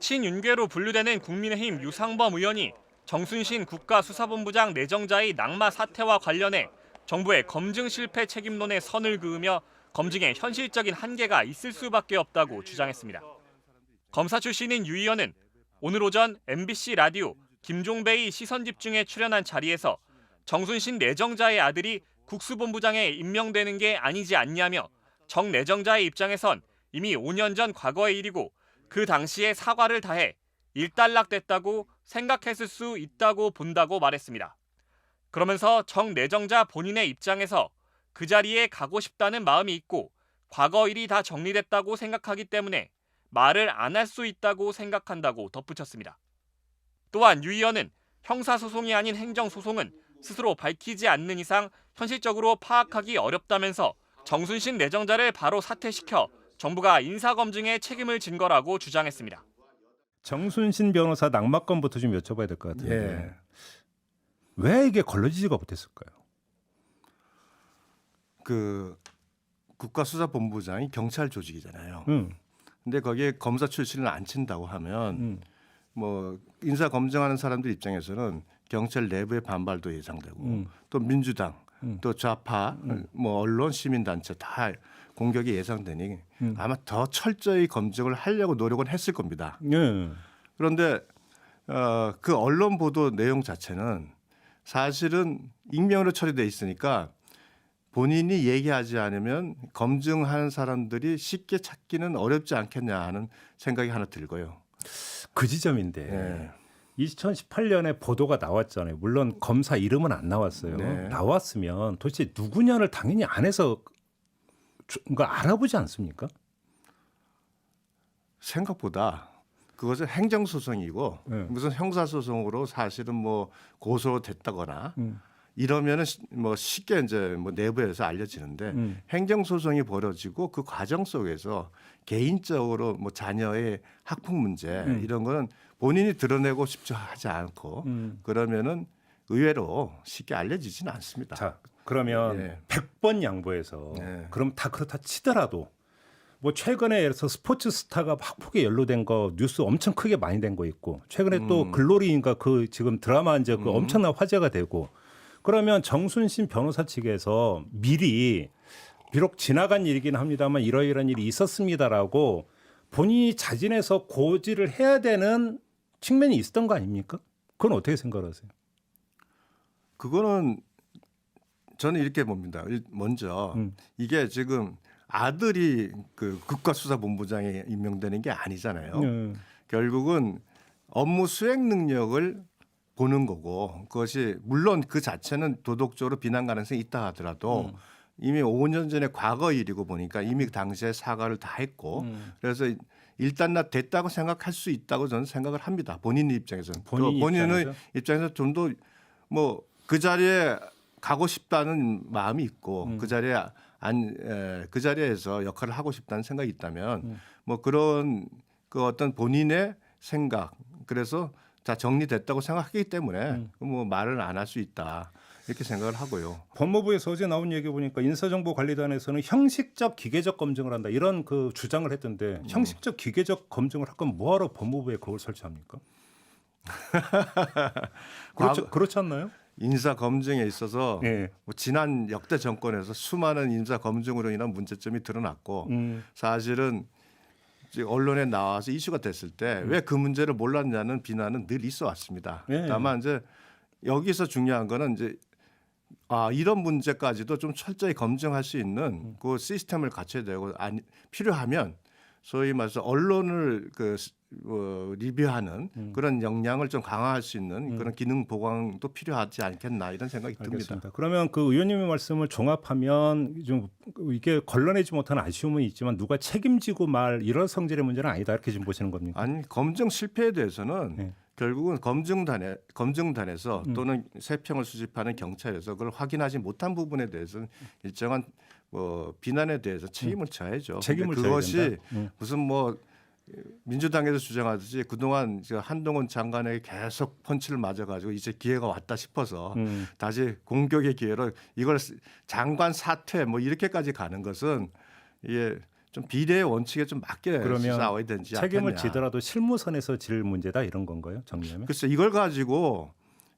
친윤계로 분류되는 국민의힘 유상범 의원이 정순신 국가수사본부장 내정자의 낙마 사태와 관련해 정부의 검증 실패 책임론에 선을 그으며 검증에 현실적인 한계가 있을 수밖에 없다고 주장했습니다. 검사 출신인 유 의원은 오늘 오전 MBC 라디오 김종배의 시선집중에 출연한 자리에서 정순신 내정자의 아들이 국수본부장에 임명되는 게 아니지 않냐며 정 내정자의 입장에선 이미 5년 전 과거의 일이고 그 당시에 사과를 다해 일단락됐다고 생각했을 수 있다고 본다고 말했습니다. 그러면서 정 내정자 본인의 입장에서 그 자리에 가고 싶다는 마음이 있고 과거 일이 다 정리됐다고 생각하기 때문에 말을 안 할 수 있다고 생각한다고 덧붙였습니다. 또한 유 의원은 형사소송이 아닌 행정소송은 스스로 밝히지 않는 이상 현실적으로 파악하기 어렵다면서 정순신 내정자를 바로 사퇴시켜 정부가 인사검증에 책임을 진 거라고 주장했습니다. 정순신 변호사 낙마건부터 좀 여쭤봐야 될 것 같은데 예. 왜 이게 걸러지지가 못했을까요? 그 국가수사본부장이 경찰 조직이잖아요. 응, 근데 거기에 검사 출신을 안 친다고 하면 응, 뭐 인사 검증하는 사람들 입장에서는 경찰 내부의 반발도 예상되고 또 민주당 또 좌파 뭐 언론 시민단체 다 공격이 예상되니 아마 더 철저히 검증을 하려고 노력은 했을 겁니다. 예, 그런데 그 언론 보도 내용 자체는 사실은 익명으로 처리돼 있으니까 본인이 얘기하지 않으면 검증하는 사람들이 쉽게 찾기는 어렵지 않겠냐 하는 생각이 하나 들고요. 그 지점인데 네. 2018년에 보도가 나왔잖아요. 물론 검사 이름은 안 나왔어요. 네. 나왔으면 도대체 누구냐를 당연히 안에서 그러니까 알아보지 않습니까? 생각보다 그것은 행정소송이고 네. 무슨 형사소송으로 사실은 뭐 고소됐다거나 이러면은 뭐 쉽게 이제 뭐 내부에서 알려지는데 행정소송이 벌어지고 그 과정 속에서 개인적으로 뭐 자녀의 학폭 문제 이런 거는 본인이 드러내고 싶지 하지 않고 그러면은 의외로 쉽게 알려지지는 않습니다. 자, 그러면 네. 100번 양보해서 네. 그럼 다 그렇다 치더라도 뭐 최근에 예를 들어서 스포츠 스타가 학폭에 연루된 거 뉴스 엄청 크게 많이 된 거 있고 최근에 또 글로리인가 그 지금 드라마 이제 그 엄청난 화제가 되고 그러면 정순신 변호사 측에서 미리 비록 지나간 일이긴 합니다만 이러이러한 일이 있었습니다라고 본인이 자진해서 고지를 해야 되는 측면이 있었던 거 아닙니까? 그건 어떻게 생각하세요? 그거는 저는 이렇게 봅니다. 먼저 이게 지금 아들이 그 국가수사본부장에 임명되는 게 아니잖아요. 결국은 업무 수행 능력을 보는 거고 그것이 물론 그 자체는 도덕적으로 비난 가능성이 있다 하더라도 이미 5년 전에 과거 일이고 보니까 이미 그 당시에 사과를 다 했고 그래서 일단 나 됐다고 생각할 수 있다고 저는 생각을 합니다. 본인 입장에서는. 본인의 입장에서 좀 더 뭐 그 자리에 가고 싶다는 마음이 있고 그 자리에서 역할을 하고 싶다는 생각이 있다면 뭐 그런 그 어떤 본인의 생각 그래서 다 정리됐다고 생각하기 때문에 뭐 말을 안 할 수 있다 이렇게 생각을 하고요. 법무부에서 어제 나온 얘기 보니까 인사정보관리단에서는 형식적 기계적 검증을 한다 이런 그 주장을 했던데 형식적 기계적 검증을 할 거면 뭐하러 법무부에 그걸 설치합니까? 그렇지 않나요? 인사 검증에 있어서 예. 뭐 지난 역대 정권에서 수많은 인사 검증으로 인한 문제점이 드러났고 사실은 언론에 나와서 이슈가 됐을 때 왜 그 문제를 몰랐냐는 비난은 늘 있어 왔습니다. 예. 다만 이제 여기서 중요한 거는 이제 이런 문제까지도 좀 철저히 검증할 수 있는 그 시스템을 갖춰야 되고 필요하면 소위 말해서 언론을 리뷰하는 그런 역량을 좀 강화할 수 있는 그런 기능 보강도 필요하지 않겠나 이런 생각이 알겠습니다. 듭니다. 그러면 그 의원님의 말씀을 종합하면 좀 이게 걸러내지 못한 아쉬움은 있지만 누가 책임지고 말 이런 성질의 문제는 아니다 이렇게 지금 보시는 겁니까? 아니 검증 실패에 대해서는 네. 결국은 검증단에서 또는 세평을 수집하는 경찰에서 그걸 확인하지 못한 부분에 대해서는 일정한 뭐 비난에 대해서 책임을 져야죠. 책임을 져야 그것이 된다. 무슨 뭐 민주당에서 주장하듯이 그동안 한동훈 장관에게 계속 펀치를 맞아가지고 이제 기회가 왔다 싶어서 다시 공격의 기회로 이걸 장관 사퇴 뭐 이렇게까지 가는 것은 이게 좀 비례의 원칙에 좀 맞게 그러면 싸워야 되지 책임을 않겠냐. 지더라도 실무선에서 질 문제다 이런 건가요? 정리하면? 글쎄 이걸 가지고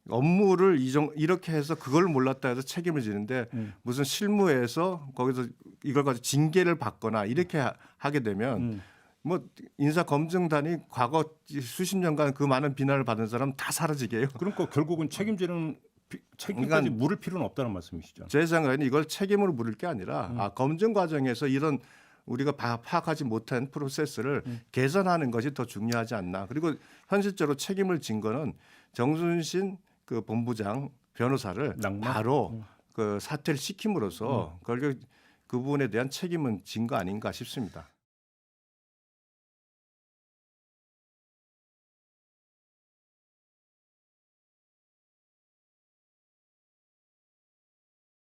업무를 이렇게 해서 그걸 몰랐다 해서 책임을 지는데 무슨 실무에서 거기서 이걸 가지고 징계를 받거나 이렇게 하게 되면 뭐 인사검증단이 과거 수십 년간 그 많은 비난을 받은 사람 다 사라지게 해요. 그러니까 결국은 책임까지 그러니까 물을 필요는 없다는 말씀이시죠. 제 생각에는 이걸 책임으로 물을 게 아니라 검증 과정에서 이런 우리가 파악하지 못한 프로세스를 개선하는 것이 더 중요하지 않나. 그리고 현실적으로 책임을 진 거는 정순신 그 본부장 변호사를 낙마? 바로 그 사퇴를 시킴으로써 결국 그 부분에 대한 책임은 진 거 아닌가 싶습니다.